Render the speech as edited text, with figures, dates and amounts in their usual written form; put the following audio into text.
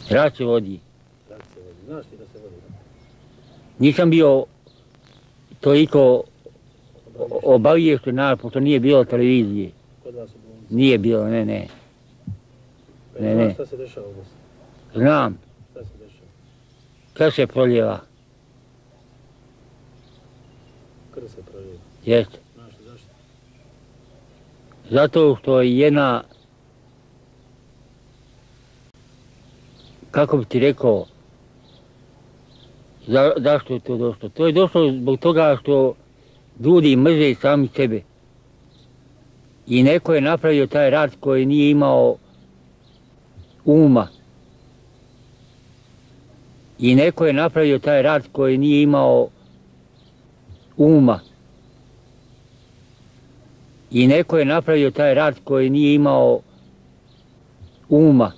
Rat se vodi. Rat se vodi. Znaš ti da se vodi? Nisam bio toliko obaviješten, pošto nije bilo televizije. Kod vas u bolnici? Nije bilo, ne. Ne. Znaš šta se dešava u Bosni? Znam. Šta se dešava? Krv se proljeva. Krv se proljeva. Jeste. Znaš zašto? Zato što je jedna, kako bi ti rekao, zašto je to došlo? To je došlo zbog toga što ljudi mrze sami sebe. I neko je napravio taj rat koji nije imao uma. I neko je napravio taj rat koji nije imao uma. I neko je napravio taj rat koji nije imao uma.